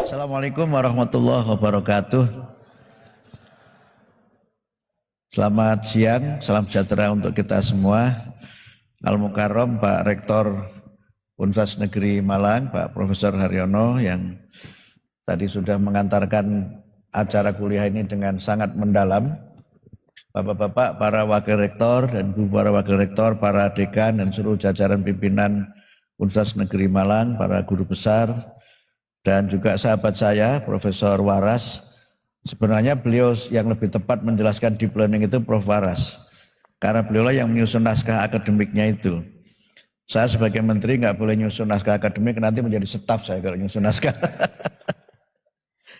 Assalamualaikum warahmatullahi wabarakatuh. Selamat siang, salam sejahtera untuk kita semua. Al-Mukarram Pak Rektor Universitas Negeri Malang, Pak Profesor Haryono yang tadi sudah mengantarkan acara kuliah ini dengan sangat mendalam. Bapak-bapak, para wakil rektor dan ibu para wakil rektor, para dekan dan seluruh jajaran pimpinan Universitas Negeri Malang, para guru besar, dan juga sahabat saya, Profesor Waras. Sebenarnya beliau yang lebih tepat menjelaskan deep learning itu Prof. Waras. Karena beliau yang menyusun naskah akademiknya itu. Saya sebagai menteri nggak boleh nyusun naskah akademik, nanti menjadi staf saya kalau nyusun naskah.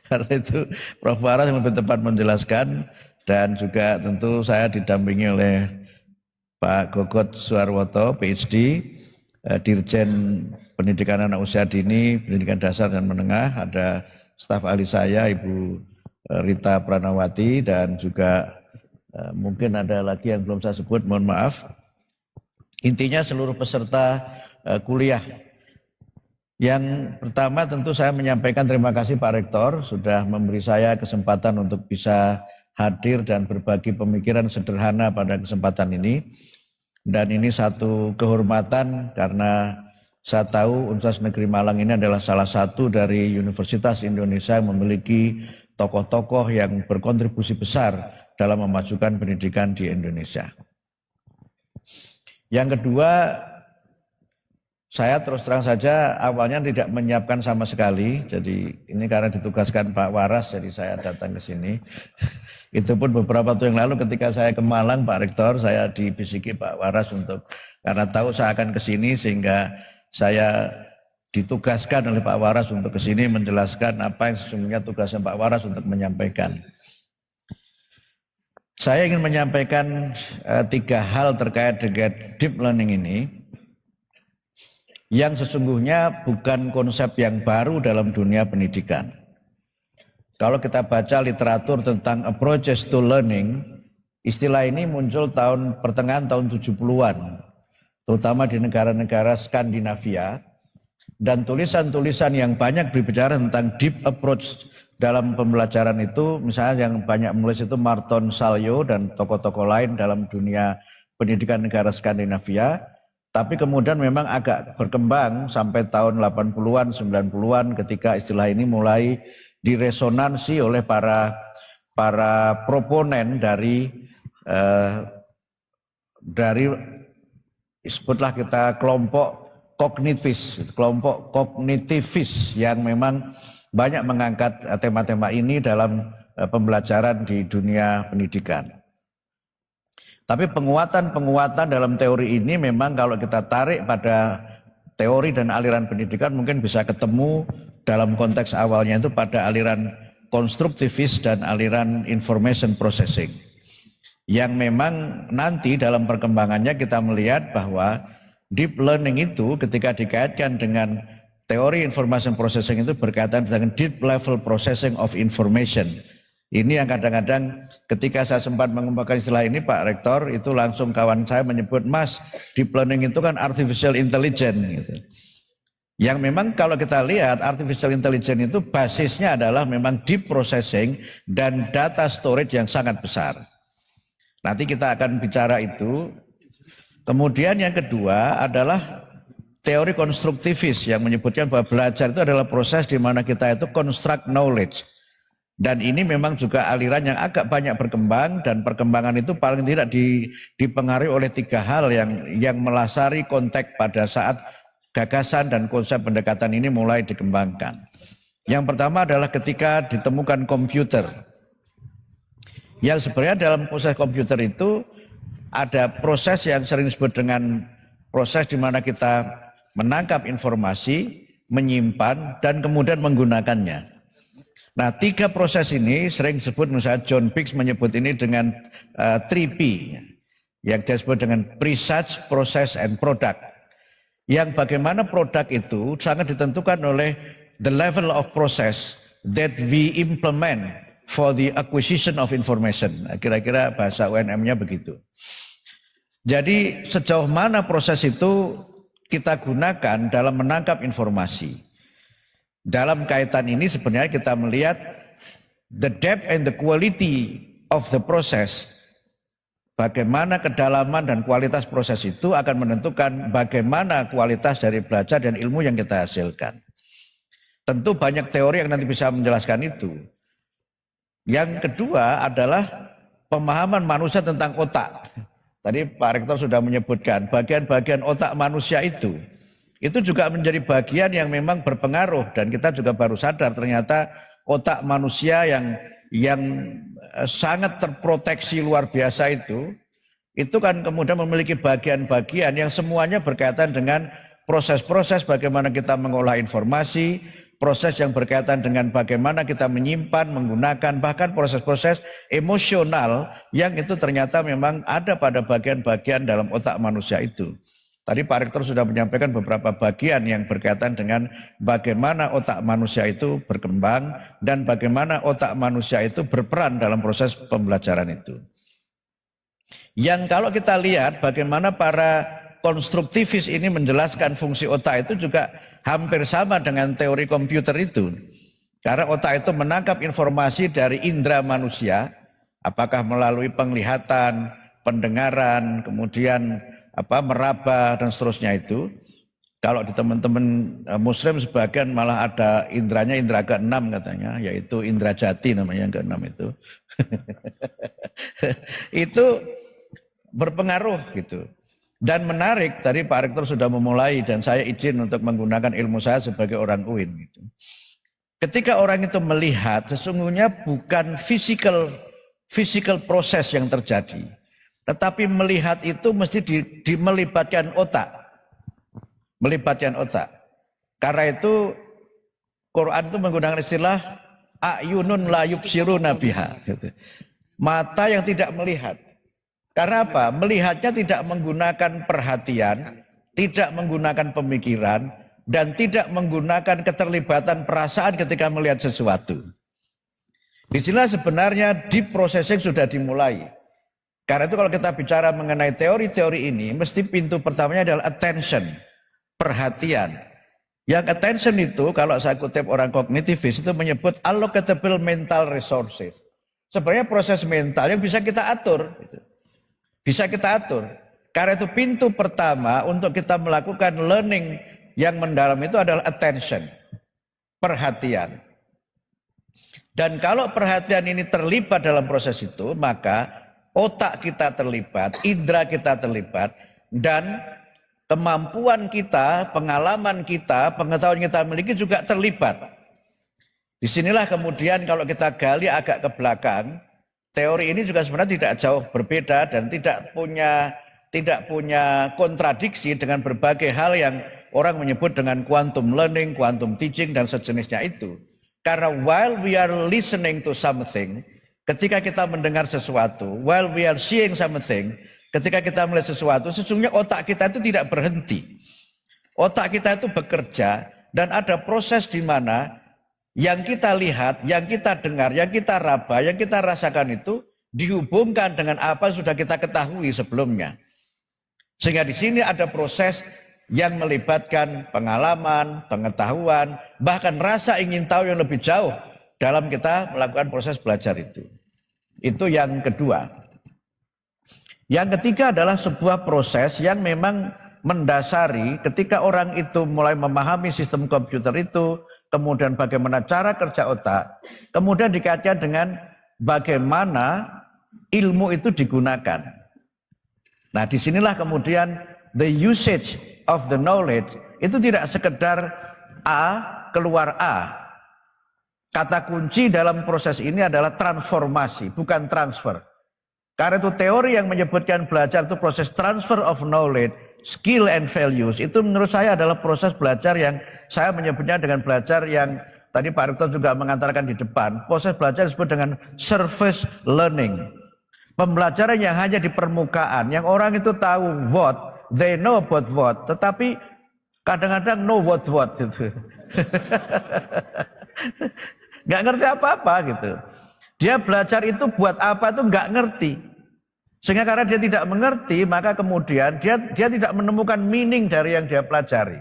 Karena itu Prof. Waras yang lebih tepat menjelaskan, dan juga tentu saya didampingi oleh Pak Gogot Suarwoto, PhD, Dirjen Pendidikan Anak Usia Dini, Pendidikan Dasar dan Menengah, ada staf ahli saya Ibu Rita Pranawati, dan juga mungkin ada lagi yang belum saya sebut, mohon maaf. Intinya seluruh peserta kuliah. Yang pertama tentu saya menyampaikan terima kasih Pak Rektor sudah memberi saya kesempatan untuk bisa hadir dan berbagi pemikiran sederhana pada kesempatan ini. Dan ini satu kehormatan karena saya tahu Universitas Negeri Malang ini adalah salah satu dari universitas Indonesia yang memiliki tokoh-tokoh yang berkontribusi besar dalam memajukan pendidikan di Indonesia. Yang kedua, saya terus terang saja awalnya tidak menyiapkan sama sekali, jadi ini karena ditugaskan Pak Waras, jadi saya datang ke sini. Itu pun beberapa waktu yang lalu ketika saya ke Malang, Pak Rektor, saya dibisiki Pak Waras karena tahu saya akan ke sini, sehingga saya ditugaskan oleh Pak Waras untuk ke sini menjelaskan apa yang sesungguhnya tugasnya Pak Waras untuk menyampaikan. Saya ingin menyampaikan 3 hal terkait dengan deep learning ini, yang sesungguhnya bukan konsep yang baru dalam dunia pendidikan. Kalau kita baca literatur tentang approaches to learning, istilah ini muncul pertengahan tahun 70-an, terutama di negara-negara Skandinavia, dan tulisan-tulisan yang banyak berbicara tentang deep approach dalam pembelajaran itu, misalnya yang banyak menulis itu Marton Saljo dan tokoh-tokoh lain dalam dunia pendidikan negara Skandinavia. Tapi kemudian memang agak berkembang sampai tahun 80-an, 90-an ketika istilah ini mulai diresonansi oleh para proponen dari sebutlah kita kelompok kognitivis yang memang banyak mengangkat tema-tema ini dalam pembelajaran di dunia pendidikan. Tapi penguatan dalam teori ini memang kalau kita tarik pada teori dan aliran pendidikan mungkin bisa ketemu dalam konteks awalnya itu pada aliran konstruktivis dan aliran information processing. Yang memang nanti dalam perkembangannya kita melihat bahwa deep learning itu ketika dikaitkan dengan teori information processing itu berkaitan dengan deep level processing of information. Ini yang kadang-kadang ketika saya sempat mengembangkan istilah ini Pak Rektor, itu langsung kawan saya menyebut, Mas, deep learning itu kan artificial intelligence gitu. Yang memang kalau kita lihat artificial intelligence itu basisnya adalah memang deep processing dan data storage yang sangat besar. Nanti kita akan bicara itu. Kemudian yang kedua adalah teori konstruktivis yang menyebutkan bahwa belajar itu adalah proses di mana kita itu construct knowledge. Dan ini memang juga aliran yang agak banyak berkembang, dan perkembangan itu paling tidak dipengaruhi oleh 3 hal yang melasari konteks pada saat gagasan dan konsep pendekatan ini mulai dikembangkan. Yang pertama adalah ketika ditemukan komputer. Yang sebenarnya dalam proses komputer itu ada proses yang sering disebut dengan proses di mana kita menangkap informasi, menyimpan, dan kemudian menggunakannya. Nah, 3 proses ini sering disebut, misalnya John Biggs menyebut ini dengan 3P, yang disebut dengan Research, Process, and Product. Yang bagaimana produk itu sangat ditentukan oleh the level of process that we implement for the acquisition of information. Kira-kira bahasa UNM-nya begitu. Jadi sejauh mana proses itu kita gunakan dalam menangkap informasi. dalam kaitan ini sebenarnya kita melihat the depth and the quality of the process. Bagaimana kedalaman dan kualitas proses itu akan menentukan bagaimana kualitas dari belajar dan ilmu yang kita hasilkan. Tentu banyak teori yang nanti bisa menjelaskan itu. Yang kedua adalah pemahaman manusia tentang otak. Tadi Pak Rektor sudah menyebutkan bagian-bagian otak manusia itu juga menjadi bagian yang memang berpengaruh, dan kita juga baru sadar ternyata otak manusia yang sangat terproteksi luar biasa itu kan kemudian memiliki bagian-bagian yang semuanya berkaitan dengan proses-proses bagaimana kita mengolah informasi, proses yang berkaitan dengan bagaimana kita menyimpan, menggunakan, bahkan proses-proses emosional yang itu ternyata memang ada pada bagian-bagian dalam otak manusia itu. Tadi Pak Rektor sudah menyampaikan beberapa bagian yang berkaitan dengan bagaimana otak manusia itu berkembang dan bagaimana otak manusia itu berperan dalam proses pembelajaran itu. Yang kalau kita lihat bagaimana para konstruktivis ini menjelaskan fungsi otak itu juga hampir sama dengan teori komputer itu. Karena otak itu menangkap informasi dari indera manusia, apakah melalui penglihatan, pendengaran, kemudian meraba dan seterusnya itu. Kalau di teman-teman muslim sebagian malah ada indranya, indra ke-6 katanya, yaitu indra jati namanya yang ke-6 itu. Itu berpengaruh gitu. Dan menarik, tadi Pak Rektor sudah memulai dan saya izin untuk menggunakan ilmu saya sebagai orang UIN gitu. Ketika orang itu melihat, sesungguhnya bukan physical proses yang terjadi. Tetapi melihat itu mesti melibatkan otak. Melibatkan otak. Karena itu Quran itu menggunakan istilah a'yunun la yubsiruna biha. Mata yang tidak melihat. Karena apa? Melihatnya tidak menggunakan perhatian, tidak menggunakan pemikiran, dan tidak menggunakan keterlibatan perasaan ketika melihat sesuatu. Disinilah sebenarnya deep processing sudah dimulai. Karena itu kalau kita bicara mengenai teori-teori ini, mesti pintu pertamanya adalah attention, perhatian. Yang attention itu, kalau saya kutip orang kognitivis, itu menyebut allocatable mental resources. Sebenarnya proses mental yang bisa kita atur. Bisa kita atur. Karena itu pintu pertama untuk kita melakukan learning yang mendalam itu adalah attention, perhatian. Dan kalau perhatian ini terlibat dalam proses itu, maka otak kita terlibat, indera kita terlibat, dan kemampuan kita, pengalaman kita, pengetahuan kita miliki juga terlibat. Disinilah kemudian kalau kita gali agak ke belakang, teori ini juga sebenarnya tidak jauh berbeda dan tidak punya kontradiksi dengan berbagai hal yang orang menyebut dengan quantum learning, quantum teaching, dan sejenisnya itu. Karena while we are listening to something, ketika kita mendengar sesuatu, while we are seeing something, ketika kita melihat sesuatu, sesungguhnya otak kita itu tidak berhenti. Otak kita itu bekerja dan ada proses di mana yang kita lihat, yang kita dengar, yang kita raba, yang kita rasakan itu dihubungkan dengan apa yang sudah kita ketahui sebelumnya. Sehingga di sini ada proses yang melibatkan pengalaman, pengetahuan, bahkan rasa ingin tahu yang lebih jauh dalam kita melakukan proses belajar itu. Itu yang kedua. Yang ketiga adalah sebuah proses yang memang mendasari ketika orang itu mulai memahami sistem komputer itu, kemudian bagaimana cara kerja otak, kemudian dikaitkan dengan bagaimana ilmu itu digunakan. Nah, disinilah kemudian the usage of the knowledge itu tidak sekedar A keluar A. Kata kunci dalam proses ini adalah transformasi, bukan transfer. Karena itu teori yang menyebutkan belajar itu proses transfer of knowledge, skill and values. Itu menurut saya adalah proses belajar yang saya menyebutnya dengan belajar yang tadi Pak Rektor juga mengantarkan di depan. Proses belajar disebut dengan surface learning. Pembelajaran yang hanya di permukaan, yang orang itu tahu what, they know about what, tetapi kadang-kadang know what gitu. Nggak ngerti apa-apa gitu. Dia belajar itu buat apa itu nggak ngerti. Sehingga karena dia tidak mengerti, maka kemudian dia tidak menemukan meaning dari yang dia pelajari.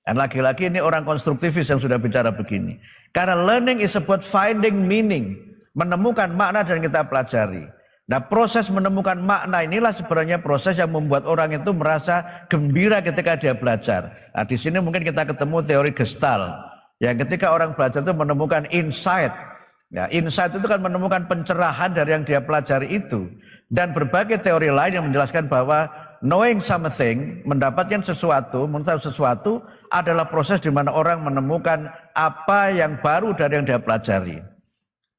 Dan lagi-lagi ini orang konstruktivis yang sudah bicara begini. Karena learning is about finding meaning, menemukan makna dan kita pelajari. Nah, proses menemukan makna inilah sebenarnya proses yang membuat orang itu merasa gembira ketika dia belajar. Nah, di sini mungkin kita ketemu teori Gestalt. Ya, ketika orang belajar itu menemukan insight. Ya, insight itu kan menemukan pencerahan dari yang dia pelajari itu. Dan berbagai teori lain yang menjelaskan bahwa knowing something, mendapatkan sesuatu, mengetahui sesuatu adalah proses di mana orang menemukan apa yang baru dari yang dia pelajari.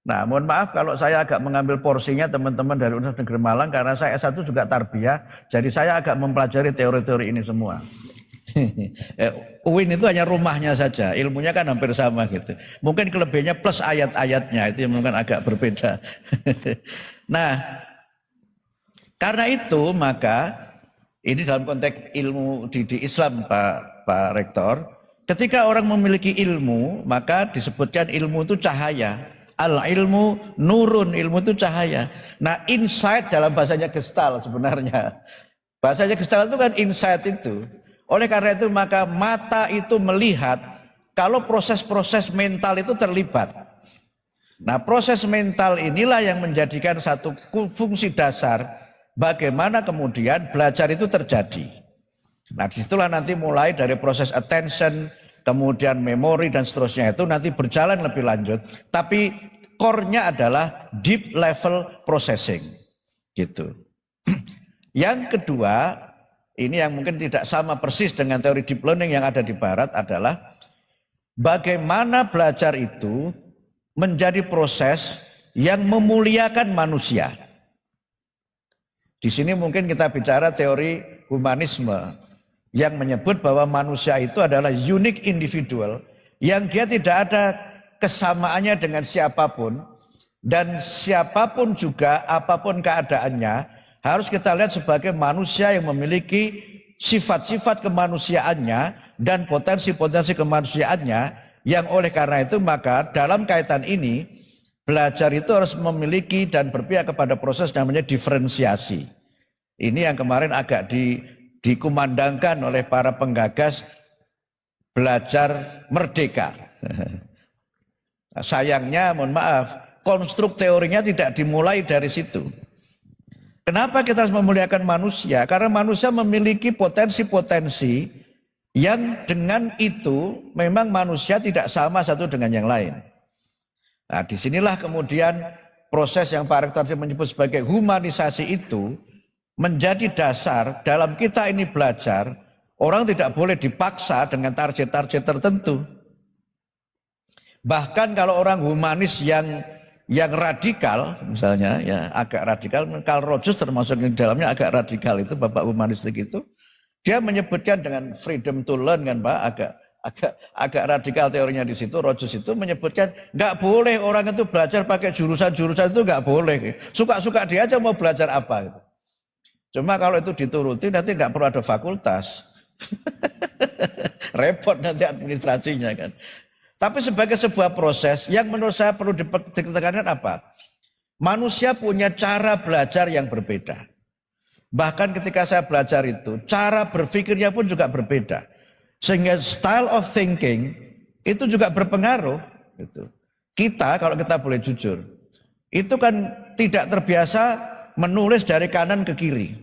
Nah, mohon maaf kalau saya agak mengambil porsinya teman-teman dari Universitas Negeri Malang karena saya S1 juga tarbiyah, jadi saya agak mempelajari teori-teori ini semua. UIN itu hanya rumahnya saja, ilmunya kan hampir sama gitu. Mungkin kelebihannya plus ayat-ayatnya itu yang mungkin agak berbeda. Nah, karena itu maka ini dalam konteks ilmu di Islam Pak Rektor, ketika orang memiliki ilmu maka disebutkan ilmu itu cahaya. Al-ilmu nurun, ilmu itu cahaya. Nah, insight dalam bahasanya Gestalt sebenarnya. Bahasanya Gestalt itu kan insight itu. Oleh karena itu maka mata itu melihat kalau proses-proses mental itu terlibat. Nah, proses mental inilah yang menjadikan satu fungsi dasar bagaimana kemudian belajar itu terjadi. Nah, disitulah nanti mulai dari proses attention, kemudian memori dan seterusnya itu nanti berjalan lebih lanjut. Tapi core-nya adalah deep level processing. Gitu. Yang kedua, ini yang mungkin tidak sama persis dengan teori deep learning yang ada di barat adalah bagaimana belajar itu menjadi proses yang memuliakan manusia. Di sini mungkin kita bicara teori humanisme yang menyebut bahwa manusia itu adalah unique individual yang dia tidak ada kesamaannya dengan siapapun dan siapapun juga apapun keadaannya harus kita lihat sebagai manusia yang memiliki sifat-sifat kemanusiaannya dan potensi-potensi kemanusiaannya yang oleh karena itu maka dalam kaitan ini belajar itu harus memiliki dan berpihak kepada proses namanya diferensiasi. Ini yang kemarin agak dikumandangkan oleh para penggagas belajar merdeka. Sayangnya, mohon maaf, konstruk teorinya tidak dimulai dari situ. Kenapa kita harus memuliakan manusia? Karena manusia memiliki potensi-potensi yang dengan itu memang manusia tidak sama satu dengan yang lain. Nah, disinilah kemudian proses yang Pak Rektor menyebut sebagai humanisasi itu menjadi dasar dalam kita ini belajar. Orang tidak boleh dipaksa dengan target-target tertentu. Bahkan kalau orang humanis yang radikal, misalnya ya agak radikal, Karl Rogers termasuk di dalamnya agak radikal itu bapak humanistik itu, dia menyebutkan dengan freedom to learn kan Pak, agak radikal teorinya di situ. Rogers itu menyebutkan nggak boleh orang itu belajar pakai jurusan-jurusan itu nggak boleh, suka-suka dia aja mau belajar apa gitu. Cuma kalau itu dituruti nanti nggak perlu ada fakultas, repot nanti administrasinya kan. Tapi sebagai sebuah proses yang menurut saya perlu ditekankan apa? Manusia punya cara belajar yang berbeda. Bahkan ketika saya belajar itu, cara berpikirnya pun juga berbeda. Sehingga style of thinking itu juga berpengaruh. Gitu. Kita, kalau kita boleh jujur, itu kan tidak terbiasa menulis dari kanan ke kiri.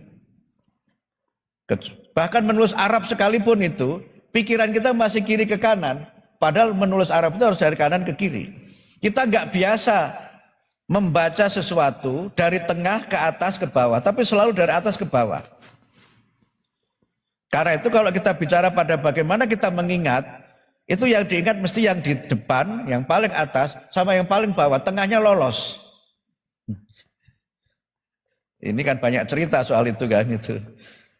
Bahkan menulis Arab sekalipun itu, pikiran kita masih kiri ke kanan. Padahal menulis Arab itu harus dari kanan ke kiri. Kita nggak biasa membaca sesuatu dari tengah ke atas ke bawah, tapi selalu dari atas ke bawah. Karena itu kalau kita bicara pada bagaimana kita mengingat, itu yang diingat mesti yang di depan, yang paling atas, sama yang paling bawah, tengahnya lolos. Ini kan banyak cerita soal itu kan itu.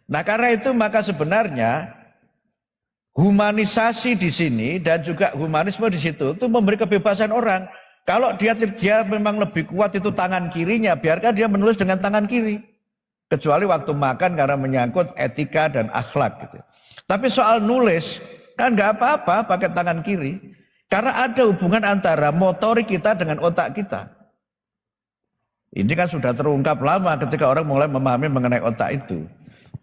Nah karena itu maka sebenarnya humanisasi di sini dan juga humanisme di situ itu memberi kebebasan orang. Kalau dia memang lebih kuat itu tangan kirinya, biarkan dia menulis dengan tangan kiri. Kecuali waktu makan karena menyangkut etika dan akhlak gitu. Tapi soal nulis kan nggak apa-apa pakai tangan kiri. Karena ada hubungan antara motorik kita dengan otak kita. Ini kan sudah terungkap lama ketika orang mulai memahami mengenai otak itu.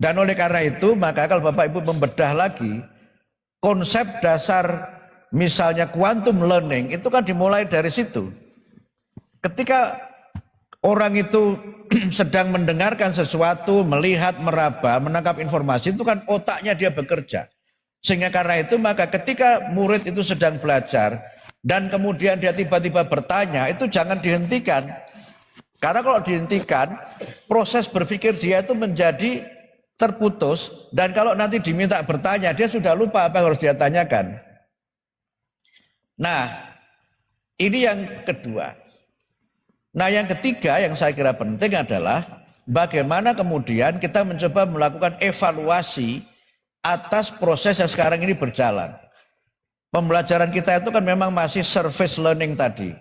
Dan oleh karena itu maka kalau Bapak Ibu membedah lagi, konsep dasar misalnya quantum learning itu kan dimulai dari situ. Ketika orang itu sedang mendengarkan sesuatu, melihat, meraba, menangkap informasi, itu kan otaknya dia bekerja. Sehingga karena itu maka ketika murid itu sedang belajar dan kemudian dia tiba-tiba bertanya, itu jangan dihentikan. Karena kalau dihentikan, proses berpikir dia itu menjadi terputus, dan kalau nanti diminta bertanya, dia sudah lupa apa yang harus dia tanyakan. Nah, ini yang kedua. Nah, yang ketiga yang saya kira penting adalah bagaimana kemudian kita mencoba melakukan evaluasi atas proses yang sekarang ini berjalan. Pembelajaran kita itu kan memang masih surface learning tadi.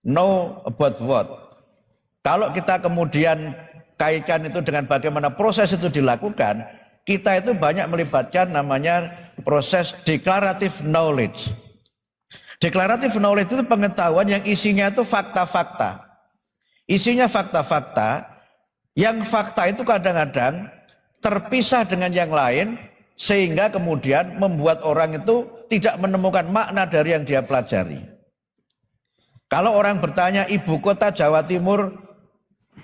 Know about what. Kalau kita kemudian kaitkan itu dengan bagaimana proses itu dilakukan, kita itu banyak melibatkan namanya proses declarative knowledge. Declarative knowledge itu pengetahuan yang isinya itu fakta-fakta. Isinya fakta-fakta, yang fakta itu kadang-kadang terpisah dengan yang lain, sehingga kemudian membuat orang itu tidak menemukan makna dari yang dia pelajari. Kalau orang bertanya ibu kota Jawa Timur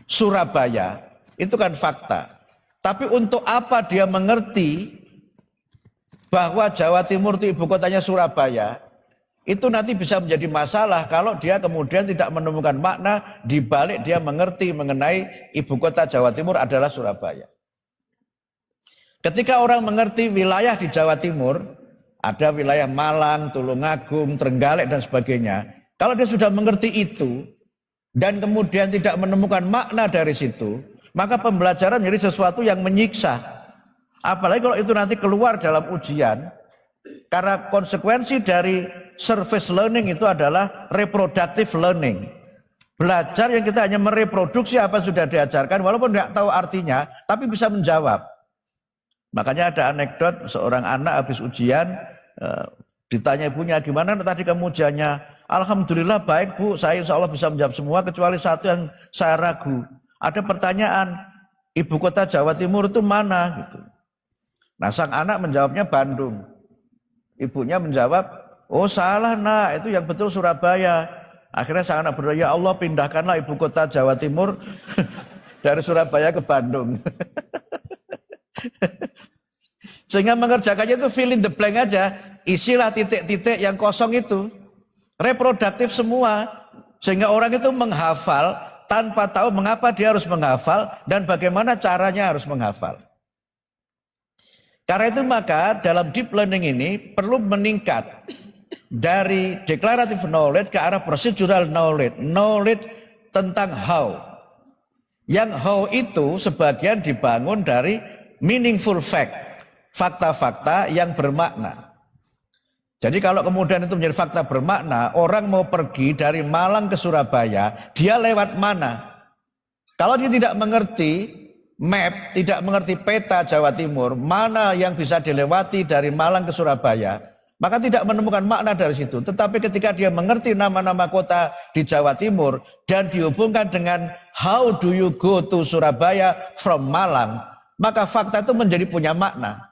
Surabaya, itu kan fakta. Tapi untuk apa dia mengerti bahwa Jawa Timur itu ibu kotanya Surabaya, itu nanti bisa menjadi masalah kalau dia kemudian tidak menemukan makna di balik dia mengerti mengenai ibu kota Jawa Timur adalah Surabaya. Ketika orang mengerti wilayah di Jawa Timur, ada wilayah Malang, Tulungagung, Trenggalek dan sebagainya. Kalau dia sudah mengerti itu dan kemudian tidak menemukan makna dari situ, maka pembelajaran menjadi sesuatu yang menyiksa. Apalagi kalau itu nanti keluar dalam ujian, karena konsekuensi dari surface learning itu adalah reproductive learning. Belajar yang kita hanya mereproduksi apa yang sudah diajarkan, walaupun tidak tahu artinya, tapi bisa menjawab. Makanya ada anekdot seorang anak habis ujian, ditanya ibunya, gimana tadi kamu ujiannya? Alhamdulillah baik bu, saya insya Allah bisa menjawab semua kecuali satu yang saya ragu. Ada pertanyaan, ibu kota Jawa Timur itu mana? Gitu. Nah sang anak menjawabnya Bandung. Ibunya menjawab, oh salah nak, itu yang betul Surabaya. Akhirnya sang anak berdoa, ya Allah pindahkanlah ibu kota Jawa Timur dari Surabaya ke Bandung. Sehingga mengerjakannya itu fill in the blank aja, isilah titik-titik yang kosong itu. Reproduktif semua, sehingga orang itu menghafal tanpa tahu mengapa dia harus menghafal dan bagaimana caranya harus menghafal. Karena itu maka dalam deep learning ini perlu meningkat dari declarative knowledge ke arah procedural knowledge, knowledge tentang how. Yang how itu sebagian dibangun dari meaningful fact, fakta-fakta yang bermakna. Jadi kalau kemudian itu menjadi fakta bermakna, orang mau pergi dari Malang ke Surabaya, dia lewat mana? Kalau dia tidak mengerti map, tidak mengerti peta Jawa Timur, mana yang bisa dilewati dari Malang ke Surabaya, maka tidak menemukan makna dari situ. Tetapi ketika dia mengerti nama-nama kota di Jawa Timur dan dihubungkan dengan how do you go to Surabaya from Malang, maka fakta itu menjadi punya makna.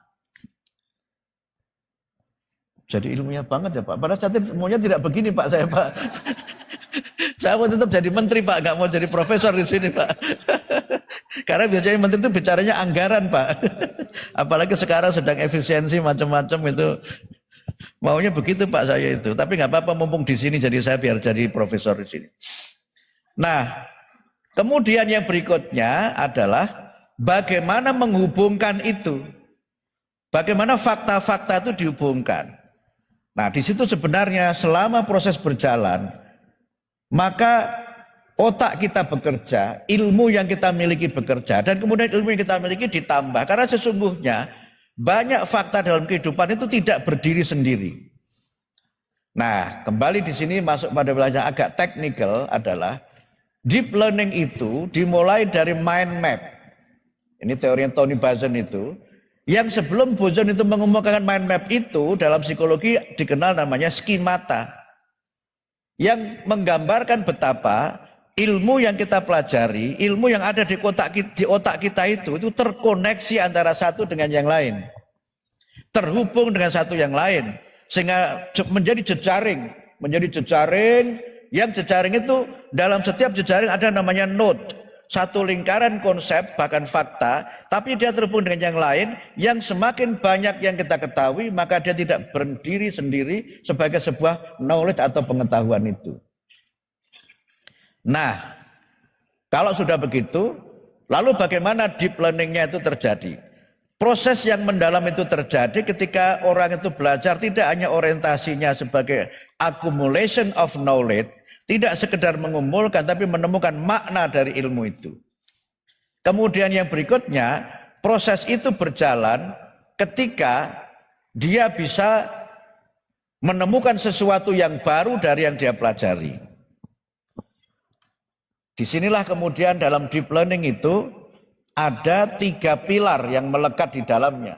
Jadi ilmunya banget ya Pak. Padahal saya semuanya tidak begini Pak saya Pak. Saya mau tetap jadi menteri Pak, nggak mau jadi profesor di sini Pak. Karena biasanya menteri itu bicaranya anggaran Pak. Apalagi sekarang sedang efisiensi macam-macam itu. Maunya begitu Pak saya itu. Tapi nggak apa-apa mumpung di sini jadi saya biar jadi profesor di sini. Nah, kemudian yang berikutnya adalah bagaimana menghubungkan itu. Bagaimana fakta-fakta itu dihubungkan. Nah, di situ sebenarnya selama proses berjalan, maka otak kita bekerja, ilmu yang kita miliki bekerja, dan kemudian ilmu yang kita miliki ditambah. Karena sesungguhnya banyak fakta dalam kehidupan itu tidak berdiri sendiri. Nah, kembali di sini masuk pada wilayah agak teknikal adalah deep learning itu dimulai dari mind map. Ini teori Tony Buzan itu. Yang sebelum Buzan itu mengemukakan mind map itu dalam psikologi dikenal namanya skemata. Yang menggambarkan betapa ilmu yang kita pelajari, ilmu yang ada di otak kita itu terkoneksi antara satu dengan yang lain. terhubung dengan satu yang lain sehingga menjadi jejaring, yang jejaring itu dalam setiap jejaring ada namanya node, satu lingkaran konsep bahkan fakta, tapi dia terhubung dengan yang lain yang semakin banyak yang kita ketahui maka dia tidak berdiri sendiri sebagai sebuah knowledge atau pengetahuan itu. Nah, kalau sudah begitu, lalu bagaimana deep learningnya itu terjadi? Proses yang mendalam itu terjadi ketika orang itu belajar tidak hanya orientasinya sebagai accumulation of knowledge, tidak sekedar mengumpulkan tapi menemukan makna dari ilmu itu. Kemudian yang berikutnya, proses itu berjalan ketika dia bisa menemukan sesuatu yang baru dari yang dia pelajari. Disinilah kemudian dalam deep learning itu ada 3 pilar yang melekat di dalamnya.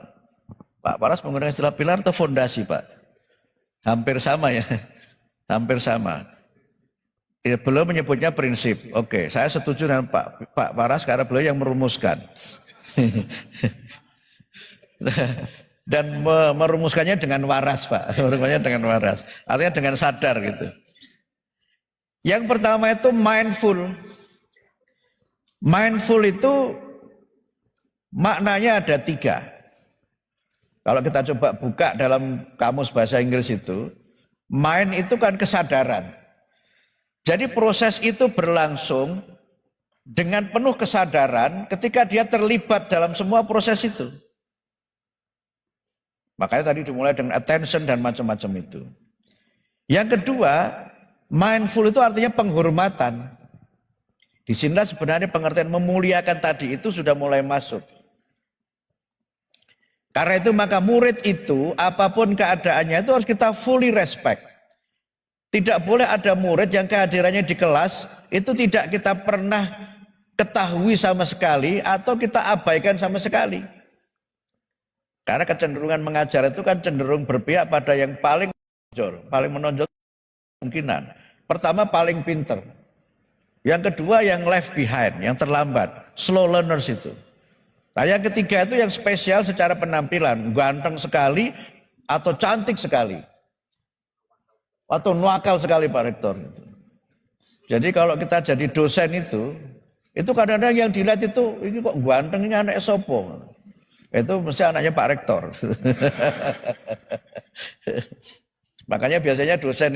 Pak Paras menggunakan istilah pilar atau fondasi, Pak? Hampir sama ya, hampir sama. Beliau menyebutnya prinsip. Oke, saya setuju dengan Pak Paras karena beliau yang merumuskan. Dan merumuskannya dengan waras, Pak. Merumuskannya dengan waras. Artinya dengan sadar gitu. Yang pertama itu mindful. Mindful itu maknanya ada 3. Kalau kita coba buka dalam kamus bahasa Inggris itu, mind itu kan kesadaran. Jadi proses itu berlangsung dengan penuh kesadaran ketika dia terlibat dalam semua proses itu. Makanya tadi dimulai dengan attention dan macam-macam itu. Yang kedua, mindful itu artinya penghormatan. Di sini sebenarnya pengertian memuliakan tadi itu sudah mulai masuk. Karena itu maka murid itu apapun keadaannya itu harus kita fully respect. Tidak boleh ada murid yang kehadirannya di kelas itu tidak kita pernah ketahui sama sekali atau kita abaikan sama sekali. Karena kecenderungan mengajar itu kan cenderung berpihak pada yang paling menonjol kemungkinan. Pertama paling pinter. Yang kedua yang left behind, yang terlambat, slow learners itu. Nah yang ketiga itu yang spesial secara penampilan, ganteng sekali atau cantik sekali. Atau nuakal sekali Pak Rektor. Jadi kalau kita jadi dosen itu kadang-kadang yang dilihat itu, ini kok ganteng, ini anak sopo. Itu mesti anaknya Pak Rektor. Makanya biasanya dosen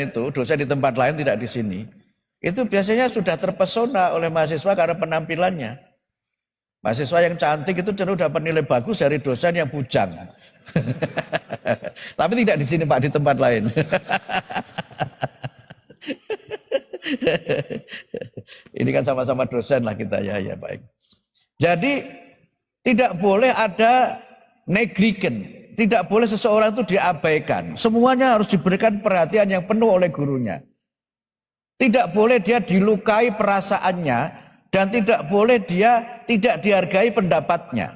di tempat lain tidak di sini. Itu biasanya sudah terpesona oleh mahasiswa karena penampilannya. Mahasiswa yang cantik itu cenderung dapat nilai bagus dari dosen yang bujang. Tapi tidak di sini Pak, di tempat lain. Ini kan sama-sama dosen lah kita ya baik. Jadi tidak boleh ada negligen, tidak boleh seseorang itu diabaikan. Semuanya harus diberikan perhatian yang penuh oleh gurunya. Tidak boleh dia dilukai perasaannya dan tidak boleh dia tidak dihargai pendapatnya.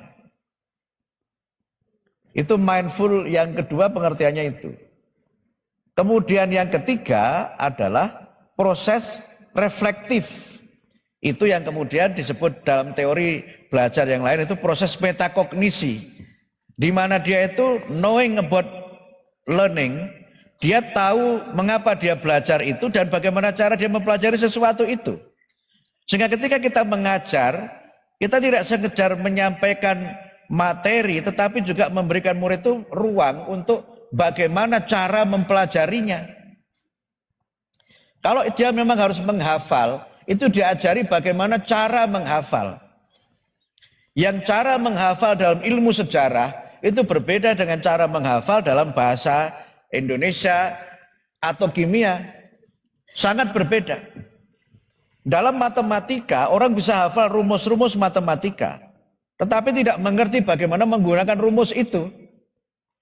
Itu mindful yang kedua pengertiannya itu. Kemudian yang ketiga adalah proses reflektif. Itu yang kemudian disebut dalam teori belajar yang lain itu proses metakognisi. Di mana dia itu knowing about learning, dia tahu mengapa dia belajar itu dan bagaimana cara dia mempelajari sesuatu itu. Sehingga ketika kita mengajar, kita tidak sekedar menyampaikan materi, tetapi juga memberikan murid itu ruang untuk bagaimana cara mempelajarinya. Kalau dia memang harus menghafal, itu diajari bagaimana cara menghafal. Yang cara menghafal dalam ilmu sejarah, itu berbeda dengan cara menghafal dalam bahasa Indonesia atau kimia, sangat berbeda. Dalam matematika orang bisa hafal rumus-rumus matematika, tetapi tidak mengerti bagaimana menggunakan rumus itu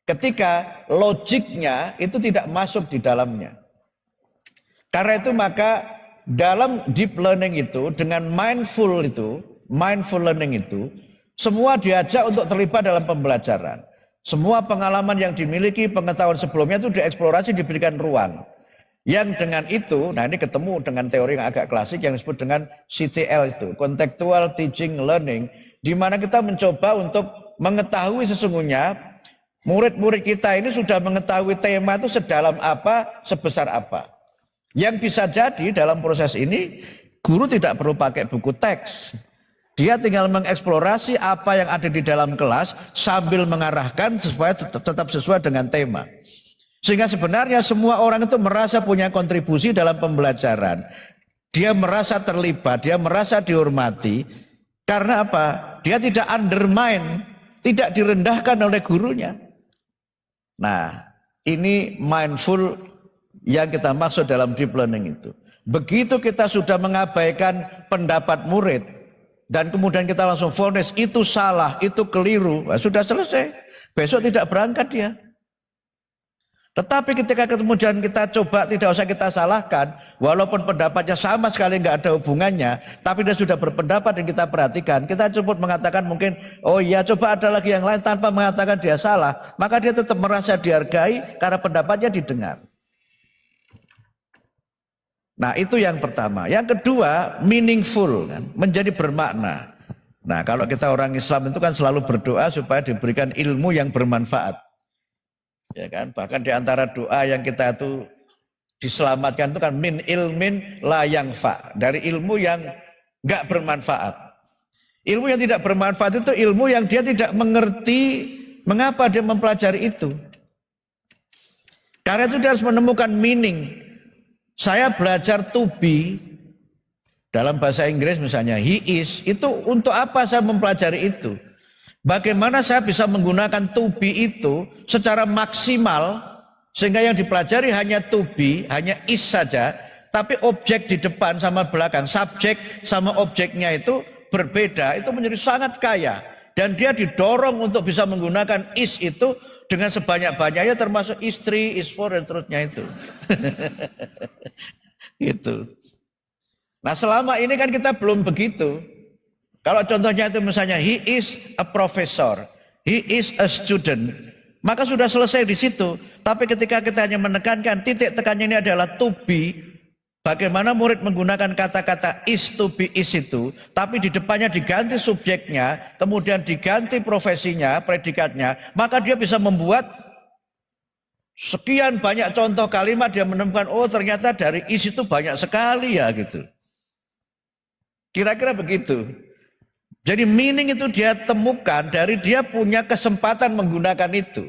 ketika logiknya itu tidak masuk di dalamnya. Karena itu maka dalam deep learning itu dengan mindful learning itu semua diajak untuk terlibat dalam pembelajaran. Semua pengalaman yang dimiliki, pengetahuan sebelumnya itu dieksplorasi, diberikan ruang. Yang dengan itu, nah ini ketemu dengan teori yang agak klasik yang disebut dengan CTL itu, Contextual Teaching Learning, di mana kita mencoba untuk mengetahui sesungguhnya Murid-murid kita ini sudah mengetahui tema itu sedalam apa, sebesar apa. Yang bisa jadi dalam proses ini, guru tidak perlu pakai buku teks. Dia tinggal mengeksplorasi apa yang ada di dalam kelas sambil mengarahkan supaya tetap sesuai dengan tema. Sehingga sebenarnya semua orang itu merasa punya kontribusi dalam pembelajaran. Dia merasa terlibat, dia merasa dihormati. Karena apa? Dia tidak undermine, tidak direndahkan oleh gurunya. Nah, ini mindful yang kita maksud dalam deep learning itu. Begitu kita sudah mengabaikan pendapat murid dan kemudian kita langsung vonis itu salah, itu keliru, nah, sudah selesai. Besok tidak berangkat dia. Tetapi ketika kemudian kita coba tidak usah kita salahkan, walaupun pendapatnya sama sekali nggak ada hubungannya, tapi dia sudah berpendapat dan kita perhatikan, kita cukup mengatakan mungkin, oh iya coba ada lagi yang lain tanpa mengatakan dia salah, maka dia tetap merasa dihargai karena pendapatnya didengar. Nah itu yang pertama. Yang kedua meaningful, kan? Menjadi bermakna. Nah kalau kita orang Islam itu kan selalu berdoa supaya diberikan ilmu yang bermanfaat. Ya kan, bahkan di antara doa yang kita itu diselamatkan itu kan min ilmin la yangfa, dari ilmu yang enggak bermanfaat. Ilmu yang tidak bermanfaat itu ilmu yang dia tidak mengerti mengapa dia mempelajari itu. Karena itu dia harus menemukan meaning. Saya belajar to be dalam bahasa Inggris misalnya he is, itu untuk apa saya mempelajari itu? Bagaimana saya bisa menggunakan to be itu secara maksimal sehingga yang dipelajari hanya to be, hanya is saja, tapi objek di depan sama belakang, subjek sama objeknya itu berbeda, itu menjadi sangat kaya. Dan dia didorong untuk bisa menggunakan is itu dengan sebanyak-banyaknya termasuk is 3, is 4 dan seterusnya itu. Gitu. Nah selama ini kan kita belum begitu. Kalau contohnya itu misalnya he is a professor, he is a student, maka sudah selesai di situ. Tapi ketika kita hanya menekankan titik tekannya ini adalah to be, bagaimana murid menggunakan kata-kata is to be is itu, tapi di depannya diganti subjeknya, kemudian diganti profesinya, predikatnya, maka dia bisa membuat sekian banyak contoh kalimat, dia menemukan oh ternyata dari is itu banyak sekali ya gitu. Kira-kira begitu. Jadi meaning itu dia temukan dari dia punya kesempatan menggunakan itu.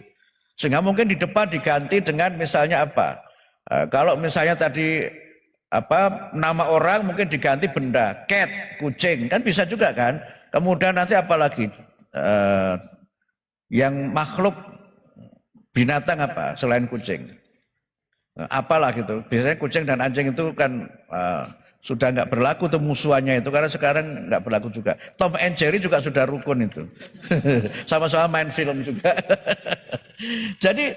Sehingga mungkin di depan diganti dengan misalnya apa? Kalau misalnya tadi apa nama orang mungkin diganti benda, cat, kucing, kan bisa juga kan? Kemudian nanti apa lagi? Yang makhluk binatang apa selain kucing? Apalah gitu. Biasanya kucing dan anjing itu kan sudah nggak berlaku tuh musuhannya itu, karena sekarang nggak berlaku juga. Tom and Jerry juga sudah rukun itu. Sama-sama main film juga. Jadi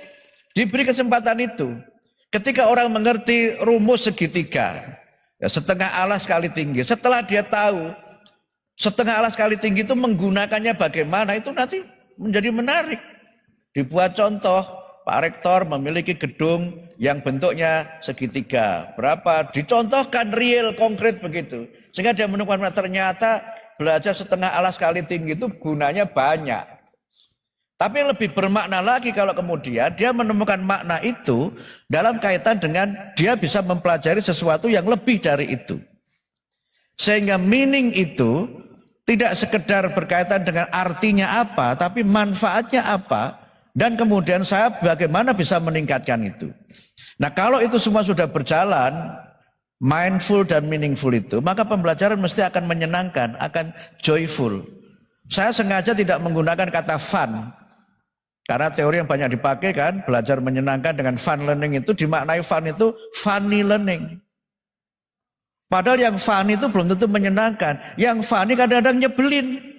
diberi kesempatan itu. Ketika orang mengerti rumus segitiga, ya, setengah alas kali tinggi. Setelah dia tahu setengah alas kali tinggi itu menggunakannya bagaimana, itu nanti menjadi menarik. Dibuat contoh. Pak Rektor memiliki gedung yang bentuknya segitiga. Berapa? Dicontohkan real, konkret begitu. Sehingga dia menemukan ternyata belajar setengah alas kali tinggi itu gunanya banyak. Tapi lebih bermakna lagi kalau kemudian dia menemukan makna itu dalam kaitan dengan dia bisa mempelajari sesuatu yang lebih dari itu. Sehingga meaning itu tidak sekedar berkaitan dengan artinya apa, tapi manfaatnya apa. Dan kemudian saya bagaimana bisa meningkatkan itu. Nah kalau itu semua sudah berjalan, mindful dan meaningful itu, maka pembelajaran mesti akan menyenangkan, akan joyful. Saya sengaja tidak menggunakan kata fun. Karena teori yang banyak dipakai kan, belajar menyenangkan dengan fun learning itu dimaknai fun itu funny learning. Padahal yang fun itu belum tentu menyenangkan. Yang funny kadang-kadang nyebelin.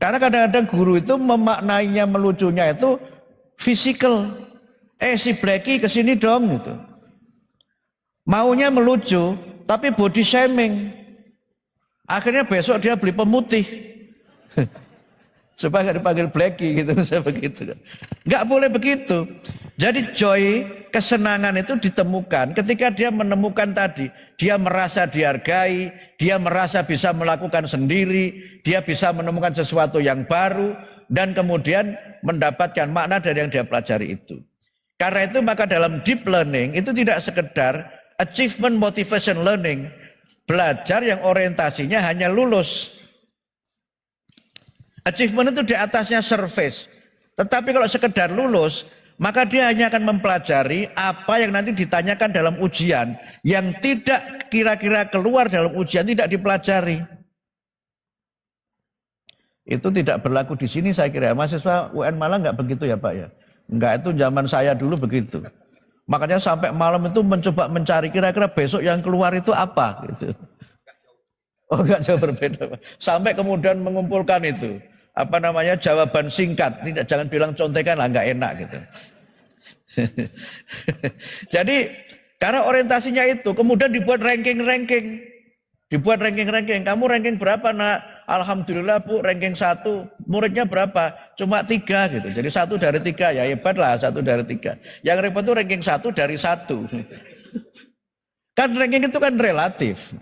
Karena kadang-kadang guru itu memaknainya melucunya itu physical. Si Blacky kesini dong gitu. Maunya melucu tapi body shaming. Akhirnya besok dia beli pemutih. Supaya nggak dipanggil Blacky gitu, misalnya begitu. Nggak boleh begitu. Jadi joy, kesenangan itu ditemukan ketika dia menemukan tadi. Dia merasa dihargai, dia merasa bisa melakukan sendiri, dia bisa menemukan sesuatu yang baru. dan kemudian mendapatkan makna dari yang dia pelajari itu. Karena itu maka dalam deep learning itu tidak sekedar achievement motivation learning, belajar yang orientasinya hanya lulus. Achievement itu di atasnya surface. Tetapi kalau sekedar lulus, maka dia hanya akan mempelajari apa yang nanti ditanyakan dalam ujian, yang tidak kira-kira keluar dalam ujian tidak dipelajari. Itu tidak berlaku di sini saya kira. Mahasiswa UN Malang nggak begitu ya Pak ya? Enggak, itu zaman saya dulu begitu. Makanya sampai malam itu mencoba mencari kira-kira besok yang keluar itu apa gitu. Oh enggak jauh berbeda Pak. Sampai kemudian mengumpulkan itu. Apa namanya, jawaban singkat. Tidak, jangan bilang contekan lah, nggak enak gitu. Jadi karena orientasinya itu kemudian dibuat ranking-ranking. Dibuat ranking-ranking. Kamu ranking berapa nak? Alhamdulillah Bu, ranking 1. Muridnya berapa? Cuma 3 gitu. Jadi 1 dari 3. Ya hebat lah 1 dari 3. Yang repot itu ranking 1 dari 1. Kan ranking itu kan relatif.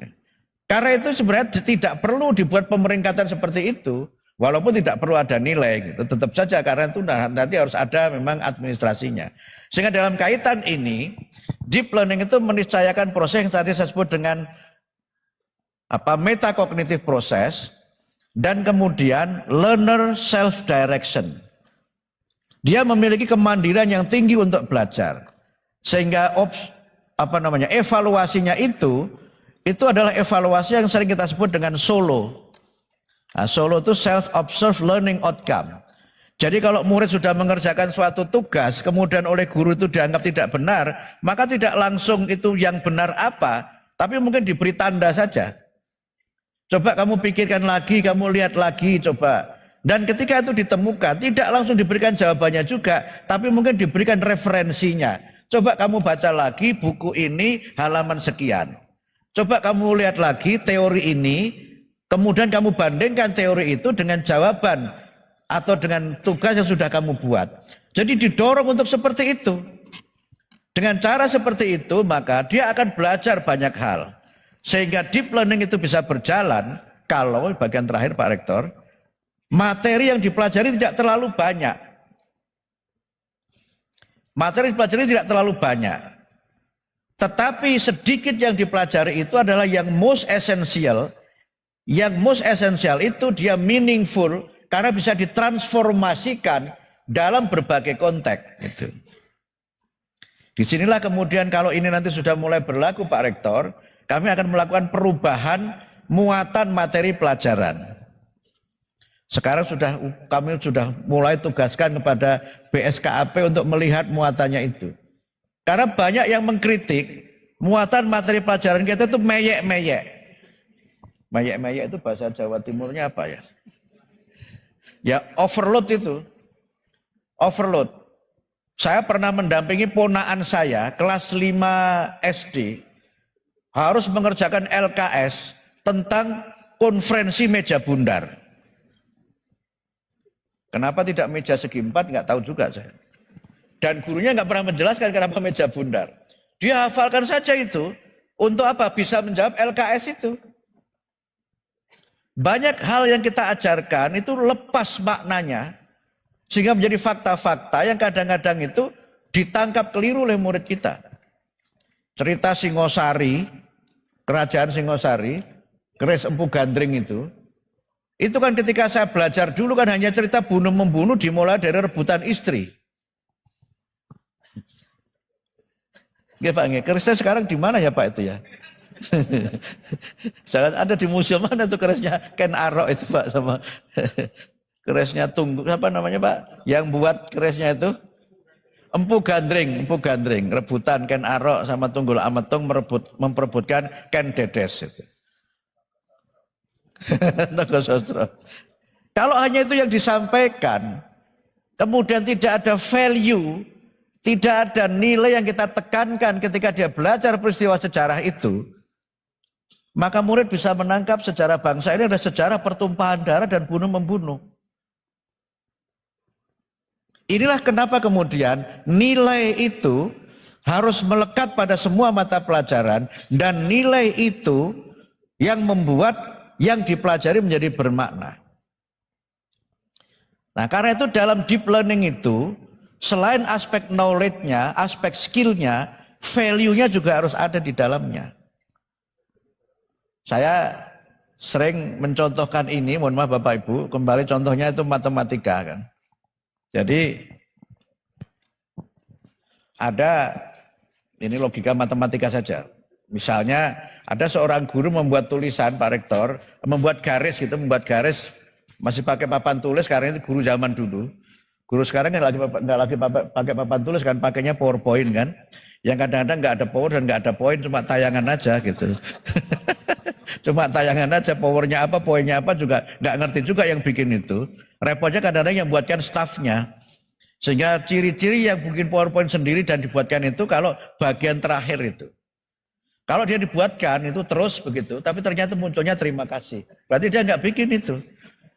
Karena itu sebenarnya tidak perlu dibuat pemeringkatan seperti itu. Walaupun tidak perlu ada nilai gitu. Tetap saja karena itu nanti harus ada memang administrasinya. Sehingga dalam kaitan ini, deep learning itu meniscayakan proses yang tadi saya sebut dengan metacognitive process, dan kemudian learner self direction. Dia memiliki kemandirian yang tinggi untuk belajar, sehingga evaluasinya itu adalah evaluasi yang sering kita sebut dengan solo. Nah, solo itu self observed learning outcome. Jadi kalau murid sudah mengerjakan suatu tugas kemudian oleh guru itu dianggap tidak benar, maka tidak langsung itu yang benar apa, tapi mungkin diberi tanda saja. Coba kamu pikirkan lagi, kamu lihat lagi, coba. Dan ketika itu ditemukan, tidak langsung diberikan jawabannya juga, tapi mungkin diberikan referensinya. Coba kamu baca lagi buku ini halaman sekian. Coba kamu lihat lagi teori ini, kemudian kamu bandingkan teori itu dengan jawaban atau dengan tugas yang sudah kamu buat. Jadi didorong untuk seperti itu. Dengan cara seperti itu, maka dia akan belajar banyak hal. Sehingga deep learning itu bisa berjalan kalau bagian terakhir Pak Rektor, materi yang dipelajari tidak terlalu banyak. Materi yang dipelajari tidak terlalu banyak. Tetapi sedikit yang dipelajari itu adalah yang most essential. Yang most essential itu dia meaningful karena bisa ditransformasikan dalam berbagai konteks. Gitu. Disinilah kemudian kalau ini nanti sudah mulai berlaku Pak Rektor, kami akan melakukan perubahan muatan materi pelajaran. Sekarang kami sudah mulai tugaskan kepada BSKAP untuk melihat muatannya itu. Karena banyak yang mengkritik muatan materi pelajaran kita itu meyek-meyek. Meyek-meyek itu bahasa Jawa Timurnya apa ya? Ya overload itu. Overload. Saya pernah mendampingi ponakan saya kelas 5 SD. Harus mengerjakan LKS tentang konferensi meja bundar. Kenapa tidak meja segi 4? Nggak tahu juga saya. Dan gurunya nggak pernah menjelaskan kenapa meja bundar. Dia hafalkan saja itu. Untuk apa? Bisa menjawab LKS itu. Banyak hal yang kita ajarkan itu lepas maknanya. Sehingga menjadi fakta-fakta yang kadang-kadang itu ditangkap keliru oleh murid kita. Cerita Singosari, kerajaan Singosari, keris Empu Gandring itu kan ketika saya belajar dulu kan hanya cerita bunuh-membunuh dimulai dari rebutan istri. Nggih Pak, nggih. Kerisnya sekarang di mana ya Pak itu ya? Jangan ada di museum mana tuh kerisnya Ken Arok itu Pak, sama kerisnya apa namanya Pak? Yang buat kerisnya itu? Empu Gandring, rebutan Ken Arok sama Tunggul Ametung memperebutkan Ken Dedes itu. Kalau hanya itu yang disampaikan, kemudian tidak ada value, tidak ada nilai yang kita tekankan ketika dia belajar peristiwa sejarah itu, maka murid bisa menangkap sejarah bangsa ini adalah sejarah pertumpahan darah dan bunuh-membunuh. Inilah kenapa kemudian nilai itu harus melekat pada semua mata pelajaran, dan nilai itu yang membuat yang dipelajari menjadi bermakna. Nah, karena itu dalam deep learning itu, selain aspek knowledge-nya, aspek skill-nya, value-nya juga harus ada di dalamnya. Saya sering mencontohkan ini, mohon maaf Bapak Ibu, kembali contohnya itu matematika kan. Jadi ada, ini logika matematika saja. Misalnya ada seorang guru membuat tulisan, Pak Rektor, membuat garis gitu, membuat garis masih pakai papan tulis karena itu guru zaman dulu. Guru sekarang nggak lagi pakai papan tulis kan, pakainya PowerPoint kan. Yang kadang-kadang nggak ada power dan nggak ada poin, cuma tayangan aja gitu. Cuma tayangan aja, powernya apa, poinnya apa juga nggak ngerti juga yang bikin itu. Repotnya kadang-kadang yang buatkan staffnya. Sehingga ciri-ciri yang bikin PowerPoint sendiri dan dibuatkan itu kalau bagian terakhir itu. Kalau dia dibuatkan itu terus begitu, tapi ternyata munculnya terima kasih. Berarti dia nggak bikin itu.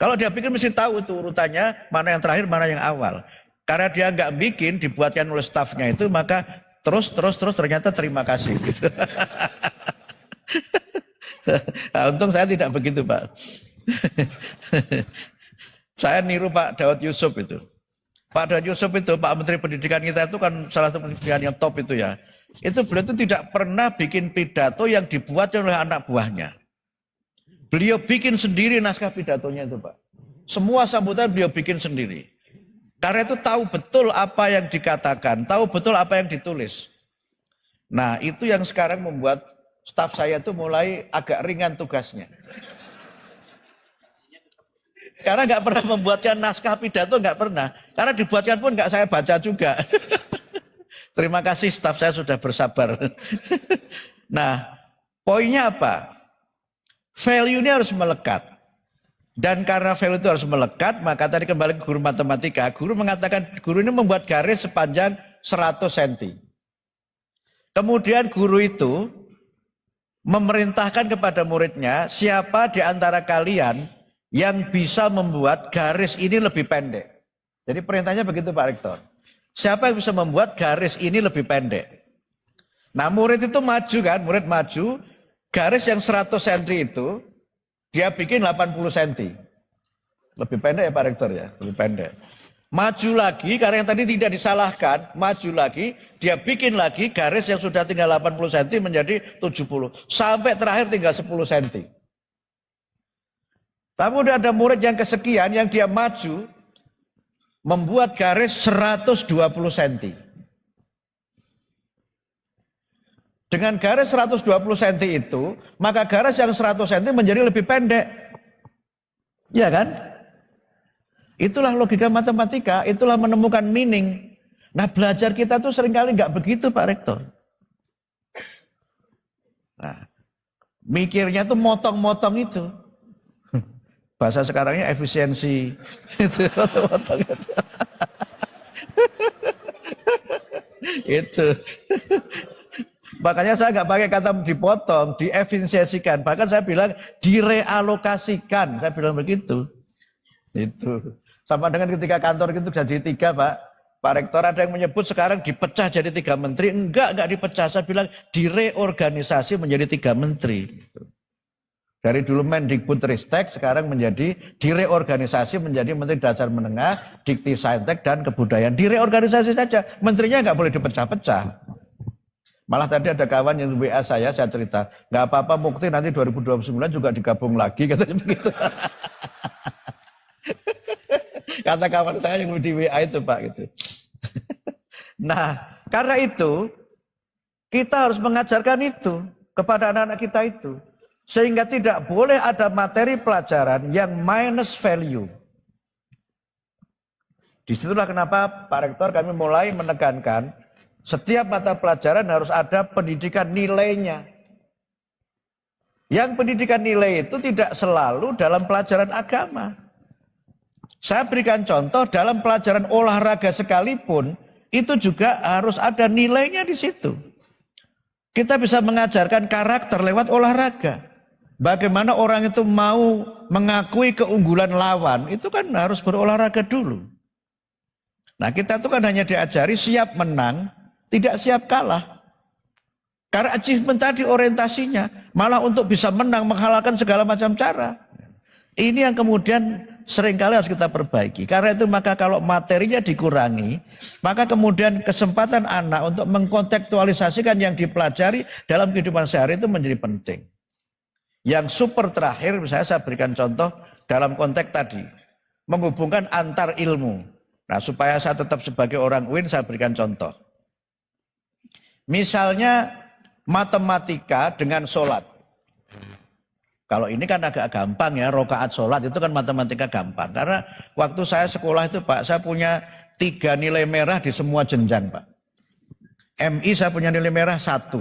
Kalau dia bikin mesti tahu itu urutannya mana yang terakhir, mana yang awal. Karena dia nggak bikin, dibuatkan oleh staffnya itu, maka terus ternyata terima kasih. Gitu. Nah, untung saya tidak begitu Pak. Saya niru Pak Daud Yusuf itu. Pak Daud Yusuf itu, Pak Menteri Pendidikan kita itu kan salah satu pendidikan yang top itu ya. Itu beliau itu tidak pernah bikin pidato yang dibuat oleh anak buahnya. Beliau bikin sendiri naskah pidatonya itu Pak. Semua sambutan beliau bikin sendiri. Karena itu tahu betul apa yang dikatakan, tahu betul apa yang ditulis. Nah itu yang sekarang membuat staf saya itu mulai agak ringan tugasnya. Karena nggak pernah membuatkan naskah pidato, nggak pernah. Karena dibuatkan pun nggak saya baca juga. Terima kasih staf saya sudah bersabar. Nah poinnya apa? Value-nya harus melekat. Dan karena value itu harus melekat, maka tadi kembali ke guru matematika, guru mengatakan guru ini membuat garis sepanjang 100 cm. Kemudian guru itu memerintahkan kepada muridnya, siapa di antara kalian yang bisa membuat garis ini lebih pendek. Jadi perintahnya begitu Pak Rektor. Siapa yang bisa membuat garis ini lebih pendek. Nah murid itu maju kan, murid maju, garis yang 100 cm itu, dia bikin 80 cm. Lebih pendek ya Pak Rektor ya, lebih pendek. Maju lagi, karena yang tadi tidak disalahkan, maju lagi, dia bikin lagi garis yang sudah tinggal 80 cm menjadi 70. Sampai terakhir tinggal 10 cm. Tapi udah ada murid yang kesekian, yang dia maju, membuat garis 120 cm. Dengan garis 120 cm itu, maka garis yang 100 cm menjadi lebih pendek. Ya kan? Itulah logika matematika, itulah menemukan meaning. Nah belajar kita tuh seringkali nggak begitu Pak Rektor. Nah, mikirnya tuh motong-motong itu. Bahasa sekarangnya efisiensi. Itu motong-motong itu. Itu. Makanya saya nggak pakai kata dipotong, diefisiensikan. Bahkan saya bilang direalokasikan. Saya bilang begitu. Itu. Sama dengan ketika kantor itu jadi 3 Pak. Pak Rektor ada yang menyebut sekarang dipecah jadi 3 menteri. Enggak dipecah. Saya bilang direorganisasi menjadi 3 menteri. Dari dulu Mendikbudristek sekarang menjadi direorganisasi menjadi Menteri Dasar Menengah, Dikti Saintek dan Kebudayaan. Direorganisasi saja. Menterinya nggak boleh dipecah-pecah. Malah tadi ada kawan yang WA saya cerita, nggak apa-apa Mukti nanti 2029 juga digabung lagi katanya begitu. Kata kawan saya yang di WA itu Pak gitu. Nah karena itu kita harus mengajarkan itu kepada anak-anak kita itu. Sehingga tidak boleh ada materi pelajaran yang minus value. Disitulah kenapa Pak Rektor kami mulai menekankan setiap mata pelajaran harus ada pendidikan nilainya. Yang pendidikan nilai itu tidak selalu dalam pelajaran agama. Saya berikan contoh dalam pelajaran olahraga sekalipun itu juga harus ada nilainya di situ. Kita bisa mengajarkan karakter lewat olahraga. Bagaimana orang itu mau mengakui keunggulan lawan, itu kan harus berolahraga dulu. Nah kita itu kan hanya diajari siap menang, tidak siap kalah. Karena achievement tadi orientasinya, malah untuk bisa menang menghalalkan segala macam cara. Ini yang kemudian seringkali harus kita perbaiki. Karena itu maka kalau materinya dikurangi, maka kemudian kesempatan anak untuk mengkontekstualisasikan yang dipelajari dalam kehidupan sehari itu menjadi penting. Yang super terakhir, misalnya saya berikan contoh dalam konteks tadi, menghubungkan antar ilmu. Nah, supaya saya tetap sebagai orang UIN, saya berikan contoh. Misalnya matematika dengan sholat. Kalau ini kan agak gampang ya, rokaat sholat itu kan matematika gampang. Karena waktu saya sekolah itu Pak, saya punya 3 nilai merah di semua jenjang Pak. MI saya punya nilai merah 1,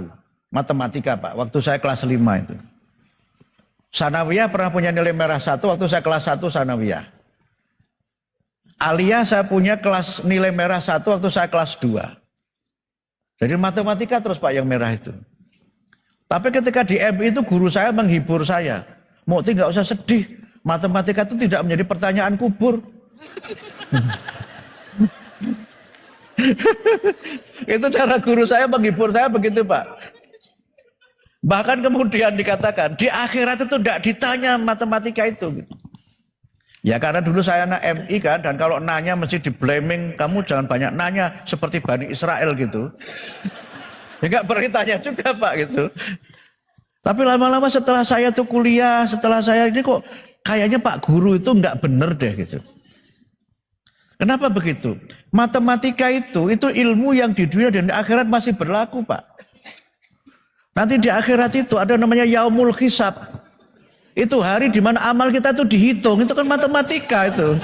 matematika Pak, waktu saya kelas 5 itu. Sanawiyah pernah punya nilai merah 1 waktu saya kelas 1 Sanawiyah. Aliyah saya punya nilai merah 1 waktu saya kelas 2. Jadi matematika terus Pak yang merah itu. Tapi ketika di MI itu guru saya menghibur saya. Mukti nggak usah sedih, matematika itu tidak menjadi pertanyaan kubur. Itu cara guru saya menghibur saya begitu Pak. Bahkan kemudian dikatakan di akhirat itu tidak ditanya matematika itu. Ya karena dulu saya anak MI kan, dan kalau nanya mesti di blaming, kamu jangan banyak nanya seperti Bani Israel gitu. Ya nggak pernah ditanya juga Pak gitu. Tapi lama-lama setelah saya tuh kuliah, setelah saya ini kok kayaknya Pak Guru itu nggak bener deh gitu. Kenapa begitu? Matematika itu ilmu yang di dunia dan di akhirat masih berlaku Pak. Nanti di akhirat itu ada namanya yaumul hisab. Itu hari di mana amal kita itu dihitung, itu kan matematika itu.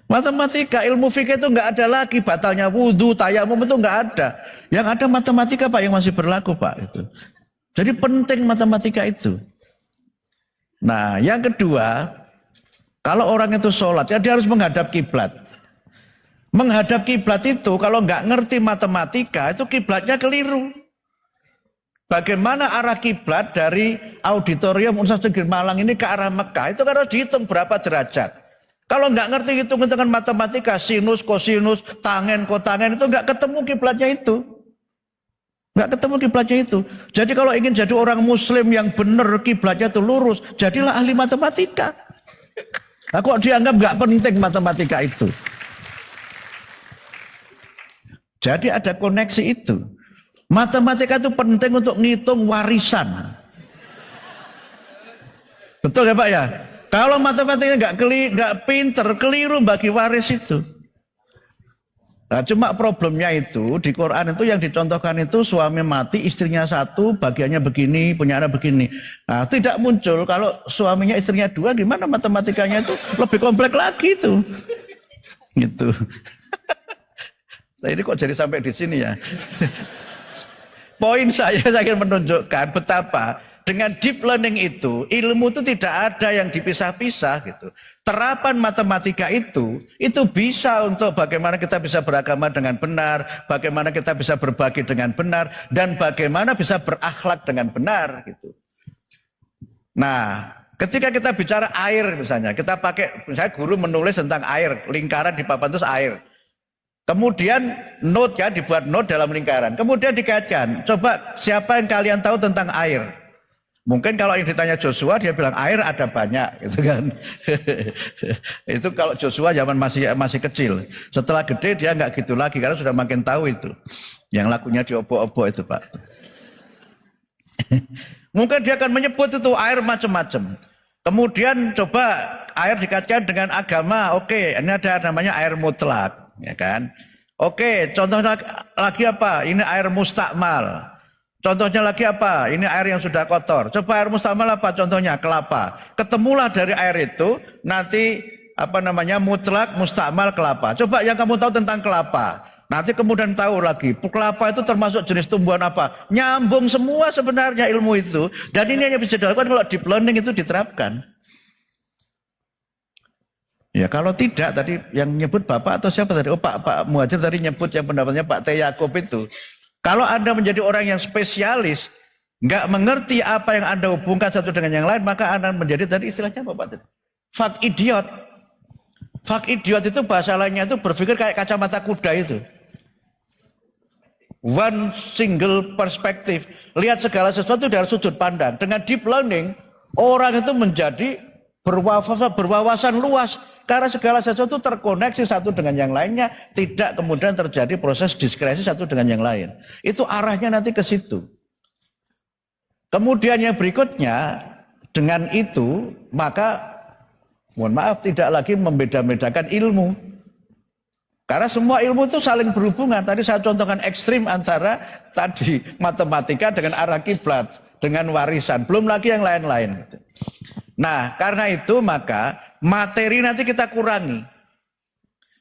Matematika, ilmu fikih itu nggak ada lagi, batalnya wudhu, tayamum itu nggak ada. Yang ada matematika Pak yang masih berlaku Pak itu. Jadi penting matematika itu. Nah, yang kedua, kalau orang itu sholat, ya dia harus menghadap kiblat. Menghadap kiblat itu kalau nggak ngerti matematika itu kiblatnya keliru. Bagaimana arah kiblat dari auditorium Universitas Negeri Malang ini ke arah Mekah itu kan harus dihitung berapa derajat. Kalau nggak ngerti hitung-hitungan matematika, sinus, kosinus, tangen, kotangen itu nggak ketemu kiblatnya itu. Nggak ketemu kiblatnya itu. Jadi kalau ingin jadi orang muslim yang benar kiblatnya itu lurus, jadilah ahli matematika. Nah, kok dianggap nggak penting matematika itu. Jadi ada koneksi itu. Matematika itu penting untuk ngitung warisan. Betul ya Pak ya? Kalau matematika nggak pinter, keliru bagi waris itu. Nah, cuma problemnya itu di Quran itu yang dicontohkan itu suami mati, istrinya 1, bagiannya begini, punya anak begini. Nah, tidak muncul kalau suaminya istrinya 2, gimana matematikanya itu lebih kompleks lagi itu. Gitu. Nah, ini kok jadi sampai di sini ya. Poin saya ingin menunjukkan betapa dengan deep learning itu, ilmu itu tidak ada yang dipisah-pisah gitu. Terapan matematika itu bisa untuk bagaimana kita bisa beragama dengan benar, bagaimana kita bisa berbagi dengan benar, dan bagaimana bisa berakhlak dengan benar gitu. Nah, ketika kita bicara air misalnya, kita pakai, misalnya guru menulis tentang air, lingkaran di papan itu air. Kemudian note ya, dibuat note dalam lingkaran. Kemudian dikaitkan, coba siapa yang kalian tahu tentang air? Mungkin kalau yang ditanya Joshua dia bilang air ada banyak gitu kan. Itu kalau Joshua zaman masih kecil. Setelah gede dia nggak gitu lagi karena sudah makin tahu itu. Yang lakunya diobok-obok itu Pak. Mungkin dia akan menyebut itu air macam-macam. Kemudian coba air dikaitkan dengan agama. Oke, ini ada namanya air mutlak, ya kan? Oke, contohnya lagi apa? Ini air mustakmal. Contohnya lagi apa? Ini air yang sudah kotor. Coba air mustakmal apa? Contohnya kelapa. Ketemulah dari air itu nanti apa namanya mutlak, mustakmal, kelapa. Coba yang kamu tahu tentang kelapa. Nanti kemudian tahu lagi, kelapa itu termasuk jenis tumbuhan apa? Nyambung semua sebenarnya ilmu itu. Dan ini hanya bisa dilakukan kalau deep learning itu diterapkan. Ya kalau tidak tadi yang nyebut Bapak atau siapa tadi? Oh Pak Muhajir tadi nyebut yang pendapatnya Pak T. Yaakob itu. Kalau Anda menjadi orang yang spesialis, nggak mengerti apa yang Anda hubungkan satu dengan yang lain, maka Anda menjadi tadi istilahnya apa Pak? Fuck idiot. Fuck idiot itu bahasa lainnya itu berpikir kayak kacamata kuda itu. One single perspective. Lihat segala sesuatu dari sudut pandang. Dengan deep learning, orang itu menjadi berwawasan luas. Karena segala sesuatu terkoneksi satu dengan yang lainnya, tidak kemudian terjadi proses diskresi satu dengan yang lain. Itu arahnya nanti ke situ. Kemudian yang berikutnya, dengan itu maka mohon maaf tidak lagi membeda-bedakan ilmu. Karena semua ilmu itu saling berhubungan. Tadi saya contohkan ekstrim antara tadi matematika dengan arah kiblat, dengan warisan, belum lagi yang lain-lain. Nah, karena itu maka materi nanti kita kurangi.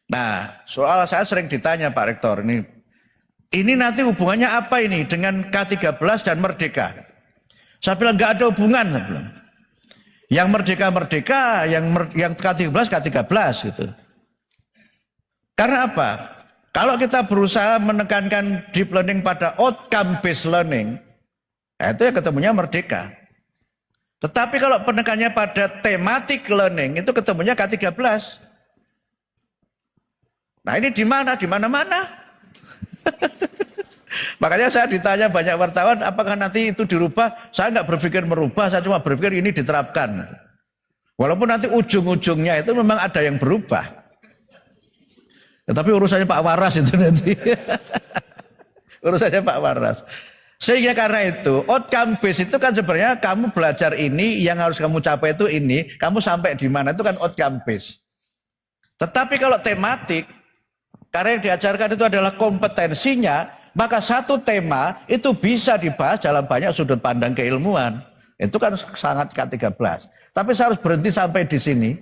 Nah, soal saya sering ditanya Pak Rektor, ini nanti hubungannya apa ini dengan K13 dan Merdeka? Saya bilang nggak ada hubungan. Saya bilang. Yang Merdeka, yang K13 gitu. Karena apa? Kalau kita berusaha menekankan deep learning pada outcome based learning, itu ya ketemunya Merdeka. Tetapi kalau penekannya pada thematic learning, itu ketemunya K13. Nah ini di mana? Di mana-mana. Makanya saya ditanya banyak wartawan, apakah nanti itu dirubah? Saya nggak berpikir merubah, saya cuma berpikir ini diterapkan. Walaupun nanti ujung-ujungnya itu memang ada yang berubah. Tetapi urusannya Pak Waras itu nanti. Urusannya Pak Waras. Sehingga karena itu, outcome base itu kan sebenarnya kamu belajar ini, yang harus kamu capai itu ini, kamu sampai di mana itu kan outcome base. Tetapi kalau tematik, karena yang diajarkan itu adalah kompetensinya, maka satu tema itu bisa dibahas dalam banyak sudut pandang keilmuan. Itu kan sangat K13. Tapi saya harus berhenti sampai di sini.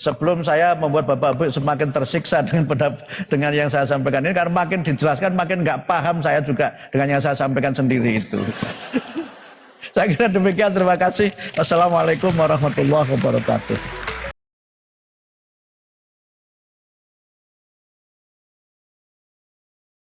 Sebelum saya membuat Bapak-Ibu semakin tersiksa dengan yang saya sampaikan ini, karena makin dijelaskan makin nggak paham saya juga dengan yang saya sampaikan sendiri itu. Saya kira demikian, terima kasih. Wassalamualaikum warahmatullahi wabarakatuh.